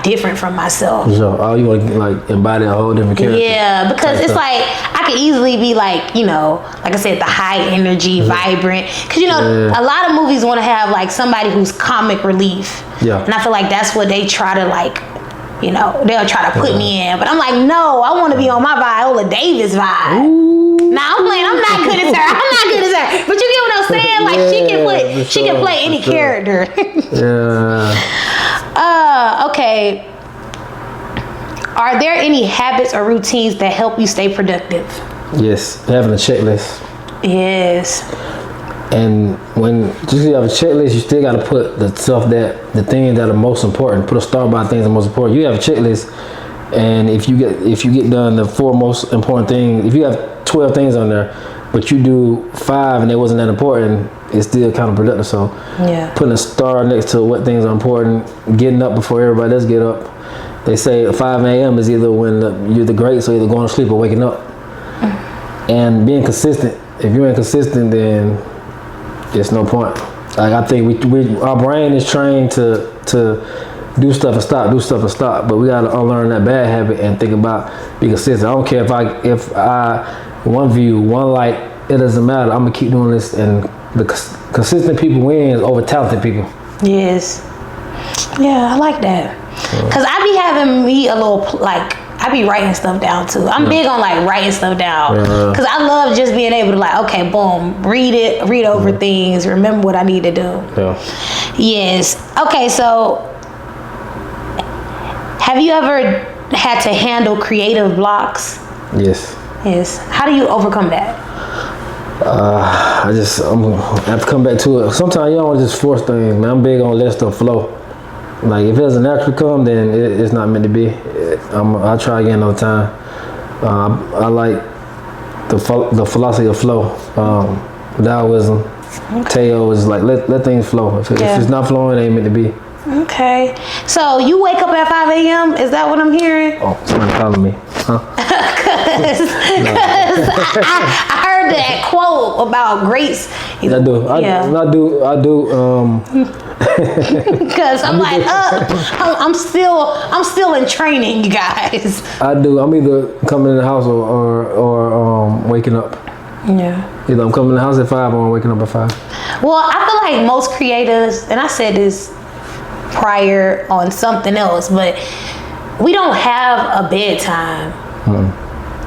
different from myself. So, you want to embody a whole different character? Yeah, because it's I could easily be like I said, the high energy, vibrant. Because a lot of movies want to have somebody who's comic relief. Yeah. And I feel like that's what they try to they'll try to put me in, but I'm like, no, I want to be on my Viola Davis vibe. Ooh. Nah, I'm not good as her. But you get what I'm saying? she can play any character. Yeah. Okay. Are there any habits or routines that help you stay productive? Yes, having a checklist. Yes. And when you have a checklist, you still got to put the things that are most important. Put a star by things that are most important. You have a checklist, and if you get done the 4 most important things, if you have 12 things on there, but you do 5 and it wasn't that important, it's still kind of productive. So putting a star next to what things are important, getting up before everybody else get up. They say 5 a.m. is either when you're the great, so either going to sleep or waking up. And being consistent. If you ain't consistent, then it's no point. Like I think our brain is trained to do stuff and stop, but we gotta unlearn that bad habit and think about being consistent. I don't care if I one view, one like, it doesn't matter. I'm gonna keep doing this, and the consistent people wins over talented people. Yes. Yeah, I like that. Cause I be having me a little I be writing stuff down too. I'm big on like writing stuff down because I love just being able to like, okay, boom, read over things, remember what I need to do. Yeah. Yes. Okay, so have you ever had to handle creative blocks? Yes. Yes. How do you overcome that? I have to come back to it. Sometimes you don't just force things, man. I'm big on letting stuff flow. Like if it doesn't naturally come, then it's not meant to be. I'll try again another time. I like the philosophy of flow. Taoism. Teo is like let things flow. If it's not flowing, it ain't meant to be. Okay. So you wake up at 5 a.m. Is that what I'm hearing? Oh, somebody calling me. Huh? Cause I heard that quote about greats. I do. I do. Because I'm like, I'm still in training, you guys. I do. I'm either coming in the house or waking up. Yeah. Either I'm coming in the house at 5 or I'm waking up at 5. Well, I feel like most creators, and I said this prior on something else, but we don't have a bedtime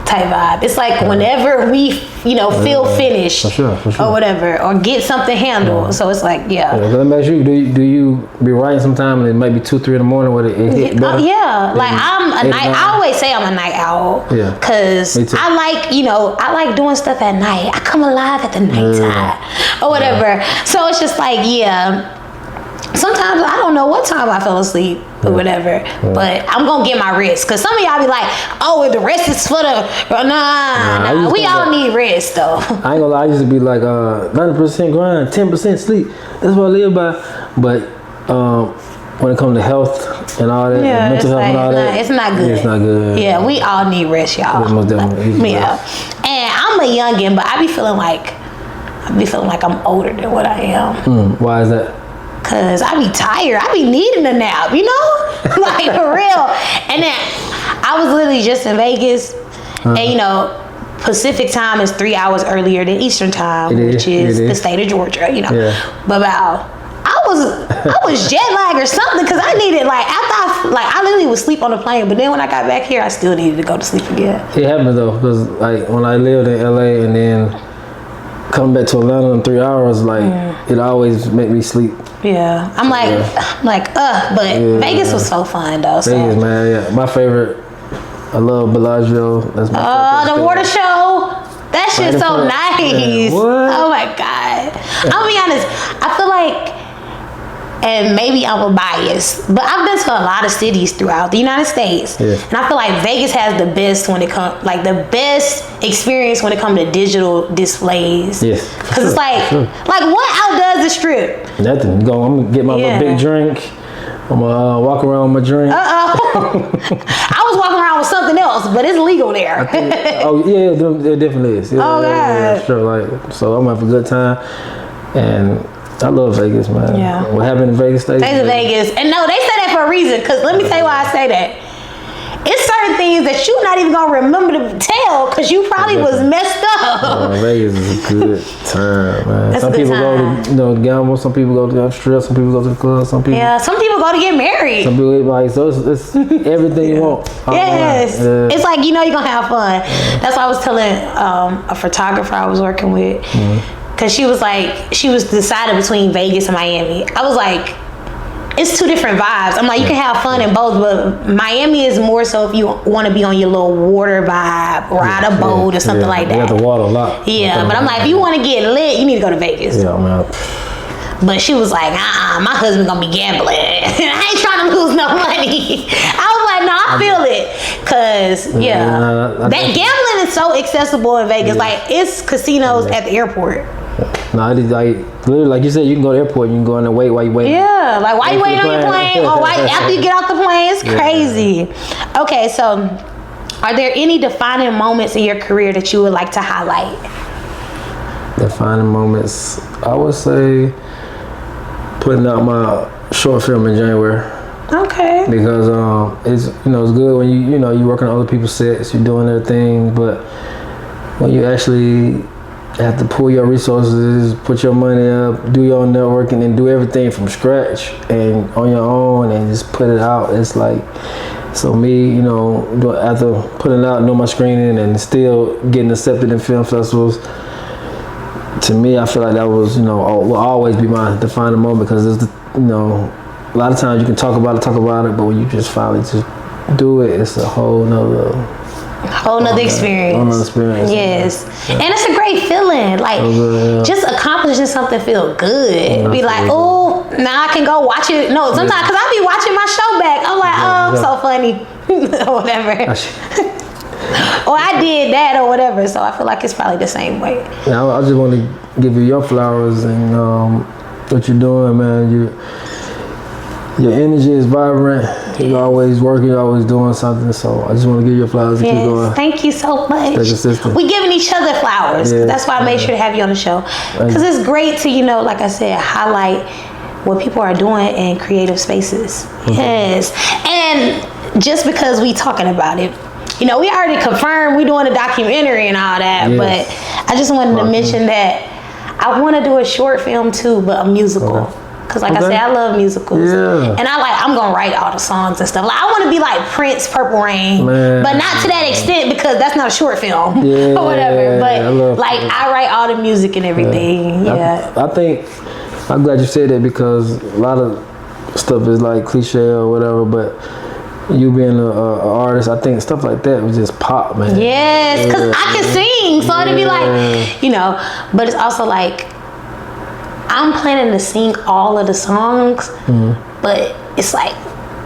type vibe. It's like whenever we, feel finished for sure. or whatever, or get something handled. So it's like, Let me ask you, do you be writing sometime and it might be 2, 3 in the morning where it hit better? Like I'm a night. I always say I'm a night owl. Yeah. Cause I like doing stuff at night. I come alive at the nighttime or whatever. So it's just like, sometimes I don't know what time I fell asleep or whatever, but I'm gonna get my rest. Cause some of y'all be like, "Oh, the rest is for the nah." We all need rest though. I ain't gonna lie, I used to be like 90% grind, 10% sleep. That's what I live by. But when it comes to health and all that, and mental health and all that, it's not good. It's not good. Yeah, we all need rest, y'all. Most definitely. Yeah, and I'm a youngin', but I be feeling like I'm older than what I am. Why is that? Cause I be tired. I be needing a nap, like for real. And then I was literally just in Vegas, and Pacific time is 3 hours earlier than Eastern time, which is the state of Georgia. But I was jet lagged or something because I needed I literally would sleep on the plane. But then when I got back here, I still needed to go to sleep again. It happened though, because like when I lived in LA and then coming back to Atlanta in 3 hours, it always make me sleep. Yeah, I'm like, but Vegas was so fun though. So. Vegas, man, my favorite. I love Bellagio. That's my favorite. The water show. That shit's so nice. What? Oh my god. I'll be honest. I feel like, and maybe I'm a bias, but I've been to a lot of cities throughout the United States, and I feel like Vegas has the best when it comes, the best experience when it comes to digital displays. Yes, because it's like what outdoes the Strip? Nothing. I'm gonna get my little big drink. I'm gonna walk around with my drink. I was walking around with something else, but it's legal there. It definitely is. God. Sure. So I'm gonna have a good time, and I love Vegas, man. Yeah. What happened in Vegas stays in Vegas. And no, they say that for a reason. Because let me tell you why I say that. It's certain things that you're not even going to remember to tell because you probably was messed up. Vegas is a good time, man. That's some a good people time. go to gamble. Some people go to strip. Some people go to the club. Some people go to get married. Some people so it's everything you want. Yes. It's like, you're going to have fun. That's why I was telling a photographer I was working with. Because she was deciding between Vegas and Miami. I was like, it's two different vibes. I'm like, you can have fun in both, but Miami is more so if you want to be on your little water vibe, ride a boat or something like that. You got the water a lot. Yeah, but I'm like, if you want to get lit, you need to go to Vegas. Yeah, man. But she was like, my husband gonna be gambling. I ain't trying to lose no money. I was like, no, I feel it. Cause that gambling is so accessible in Vegas. Like, it's casinos at the airport. No, it is like literally, like you said, you can go to the airport, you can go in there wait while you wait. Yeah, like while you waiting on your plane, or after you get off the plane, it's crazy. Okay, so are there any defining moments in your career that you would like to highlight? Defining moments, I would say putting out my short film in January. Okay. Because it's it's good when you working on other people's sets, you're doing their thing, but when you actually have to pull your resources, put your money up, do your own networking, and do everything from scratch and on your own, and just put it out. It's like, so me, after putting it out, doing my screening, and still getting accepted in film festivals. To me, I feel like that was, will always be my defining moment, because it's a lot of times you can talk about it, but when you just finally just do it, it's a whole nother experience. Whole nother experience. Yes. Yeah. And it's a great feeling. Like, just accomplishing something feel good. Be like, oh, now I can go watch it. No, sometimes, because I be watching my show back. I'm like, I'm so funny. Or whatever. Or I did that or whatever. So I feel like it's probably the same way. Yeah, I just want to give you your flowers and what you're doing, man. Your energy is vibrant. You're always working, you're always doing something. So I just want to give you flowers and keep going. Thank you so much. Stay consistent. We giving each other flowers. Yeah. That's why I made sure to have you on the show. Because it's great to, like I said, highlight what people are doing in creative spaces. Yes. And just because we talking about it, we already confirmed we doing a documentary and all that, but I just wanted to mention that I want to do a short film too, but a musical. Because like I said, I love musicals. Yeah. And I'm going to write all the songs and stuff. Like, I want to be like Prince, Purple Rain, but not to that extent, because that's not a short film or whatever. But I write all the music and everything. I think, I'm glad you said that, because a lot of stuff is like cliche or whatever, but you being an artist, I think stuff like that was just pop, man. Yes, because I can sing, so it'd be like, but it's also like, I'm planning to sing all of the songs, but it's like,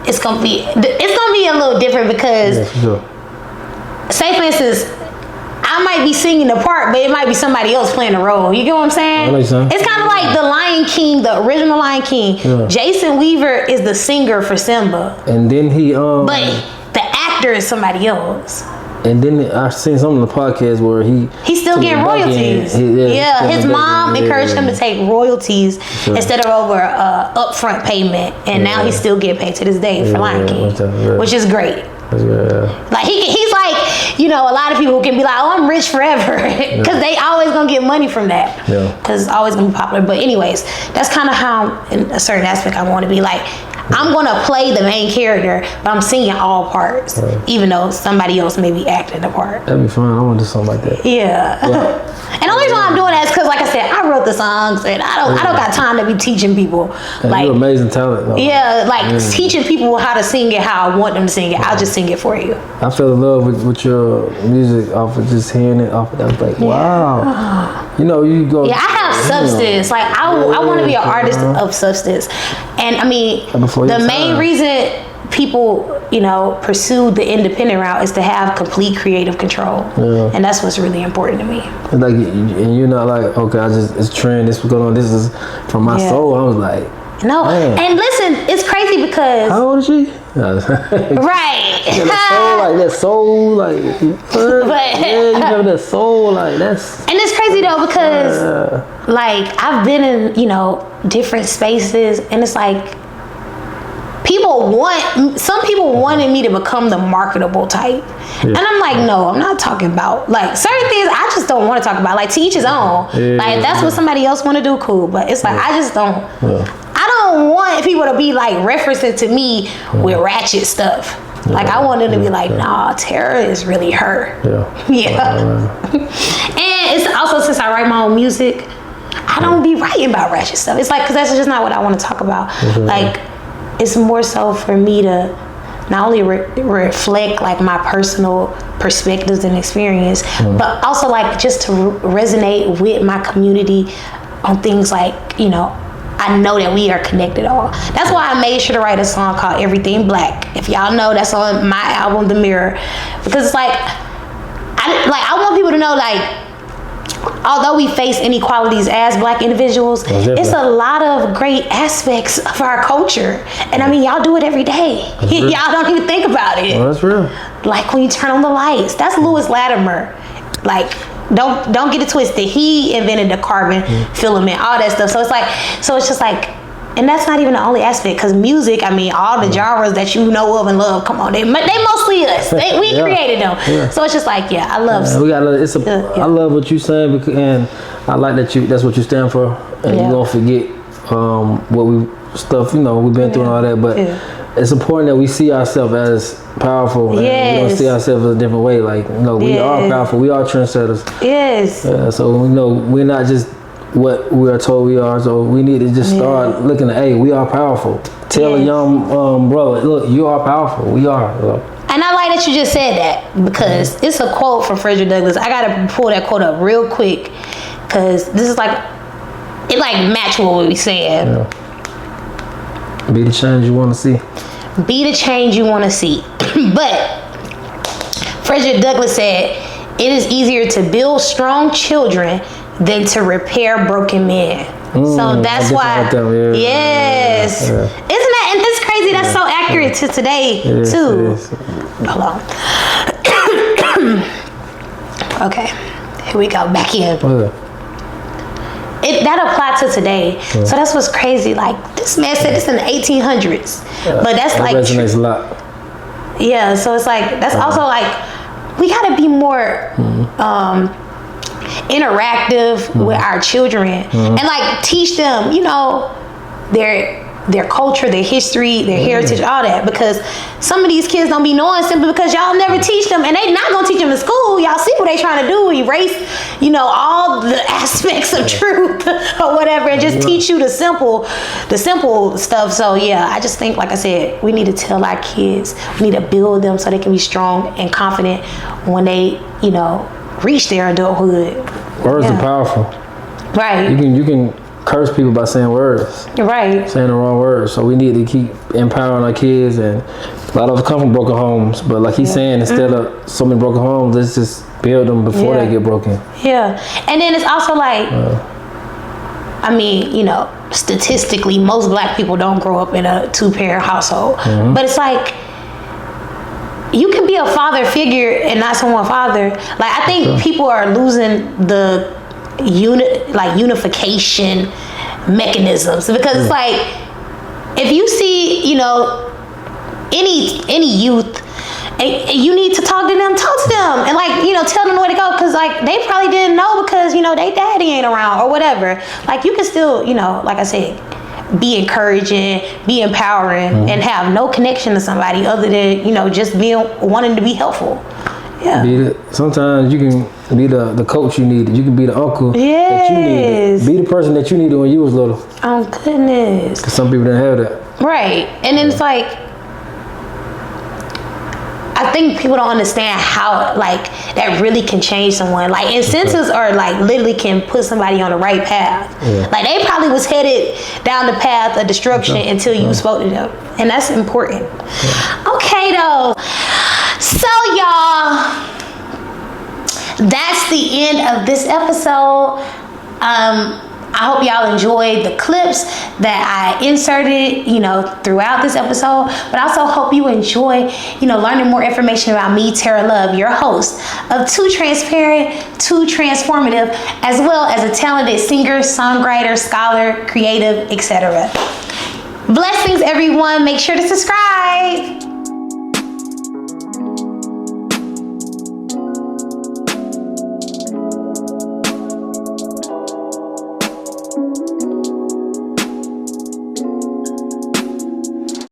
it's gonna be a little different, because say for instance, I might be singing the part, but it might be somebody else playing the role. You get what I'm saying? It's kind of like the Lion King, the original Lion King. Yeah. Jason Weaver is the singer for Simba. And then but the actor is somebody else. And then I've seen some of the podcasts where he's still getting royalties. His mom encouraged him to take royalties instead of over upfront payment, and now he's still getting paid to this day for Lion King, which is great. Like he's like, a lot of people can be like, oh, I'm rich forever, because they always gonna get money from that, because it's always gonna be popular. But anyways, that's kind of how, in a certain aspect, I want to be like, I'm gonna play the main character, but I'm singing all parts, even though somebody else may be acting the part. That'd be fun. I want to do something like that. Yeah. And the only reason why I'm doing that is because, like I said, I wrote the songs, and I don't got time to be teaching people. Like, you're amazing talent, though. Yeah, teaching people how to sing it, how I want them to sing it. I'll just sing it for you. I fell in love with your music off of just hearing it off of that. I was like, wow. You go. Yeah, I have substance. Like, I want to be an artist of substance. And I mean, the main reason people, pursue the independent route is to have complete creative control. Yeah. And that's what's really important to me. Like, and you're not like, okay, it's trend, this was going on, this is from my soul. I was like, no. Man. And listen, it's crazy because, how old is she? Right. that soul, like, you have that soul, like, that's. And it's crazy though, because like, I've been in, different spaces, and it's like, some people wanted me to become the marketable type. And I'm like, no, I'm not talking about, like, certain things I just don't want to talk about. Like, to each his own. Like, if that's what somebody else want to do, cool. But it's like, I just don't, I don't want people to be like referencing to me with ratchet stuff. Like, I want them to be like, nah, Tara is really her. And it's also, since I write my own music, I don't be writing about ratchet stuff. It's like, because that's just not what I want to talk about. Like, it's more so for me to not only reflect like my personal perspectives and experience, but also like just to resonate with my community on things like, you know, I know that we are connected all. That's why I made sure to write a song called Everything Black. If y'all know, that's on my album, The Mirror. Because it's like, I want people to know, like, although we face inequalities as Black individuals, it's a lot of great aspects of our culture. And I mean, y'all do it every day. Y'all don't even think about it. Well, that's real. Like when you turn on the lights, that's Lewis Latimer. Like, don't get it twisted. He invented the carbon filament, all that stuff. So it's just like, and that's not even the only aspect, because music, I mean, all the genres that you know of and love, come on, they mostly us. We created them. Yeah. So it's just like, yeah, I love. I love what you're saying, and I like that's what you stand for, and you don't forget what we've been through and all that, but it's important that we see ourselves as powerful. And we don't see ourselves in a different way. Like, you know, we are powerful. We are trendsetters. Yes. So, you know, we're not just what we are told we are. So we need to just start looking at, hey, we are powerful. Tell a young brother, look, you are powerful. We are. And I like that you just said that, because it's a quote from Frederick Douglass. I gotta pull that quote up real quick, because this is like, it like match what we saying. Yeah. Be the change you want to see. Be the change you want to see. But Frederick Douglass said, it is easier to build strong children than to repair broken men. So that's why, yes. Yeah. Isn't that, and that's crazy, that's so accurate to today, too. Hold on. Okay, here we go, back in. That applied to today. So that's what's crazy. Like, this man said this in the 1800s. But that's that like... resonates a lot. Yeah, so it's like, that's also like, we gotta be more interactive with our children. And like, teach them, you know, their culture, their history, their heritage, all that, because some of these kids don't be knowing simply because y'all never teach them, and they not gonna teach them in school. Y'all see what they trying to do, erase, you know, all the aspects of truth or whatever, and just teach you the simple stuff. So yeah, I just think, like I said, we need to tell our kids, we need to build them so they can be strong and confident when they, you know, reach their adulthood. Words are powerful. Right. You can curse people by saying words. Right. Saying the wrong words. So we need to keep empowering our kids, and a lot of us come from broken homes. But like he's saying, instead of so many broken homes, let's just build them before they get broken. Yeah. And then it's also like, I mean, you know, statistically, most Black people don't grow up in a 2-parent household. But it's like, you can be a father figure and not someone father. Like, I think people are losing the unification mechanisms, because it's like, if you see, you know, any youth, and you need to talk to them, and like, you know, tell them where to go, because like, they probably didn't know because, you know, they daddy ain't around or whatever. Like, you can still, you know, like I said, be encouraging, be empowering, and have no connection to somebody other than, you know, just wanting to be helpful. Yeah. Sometimes you can be the coach you needed. You can be the uncle that you needed. Be the person that you needed when you was little. Oh goodness. Because some people didn't have that. Right. And then it's like, I think people don't understand how, like, that really can change someone. Like, incentives are like, literally can put somebody on the right path. Like, they probably was headed down the path of destruction until you spoke to them. And that's important. Okay, though. So, y'all, that's the end of this episode. I hope y'all enjoyed the clips that I inserted, you know, throughout this episode, but I also hope you enjoy, you know, learning more information about me, Tara Love, your host of Too Transparent, Too Transformative, as well as a talented singer, songwriter, scholar, creative, etc. Blessings, everyone. Make sure to subscribe.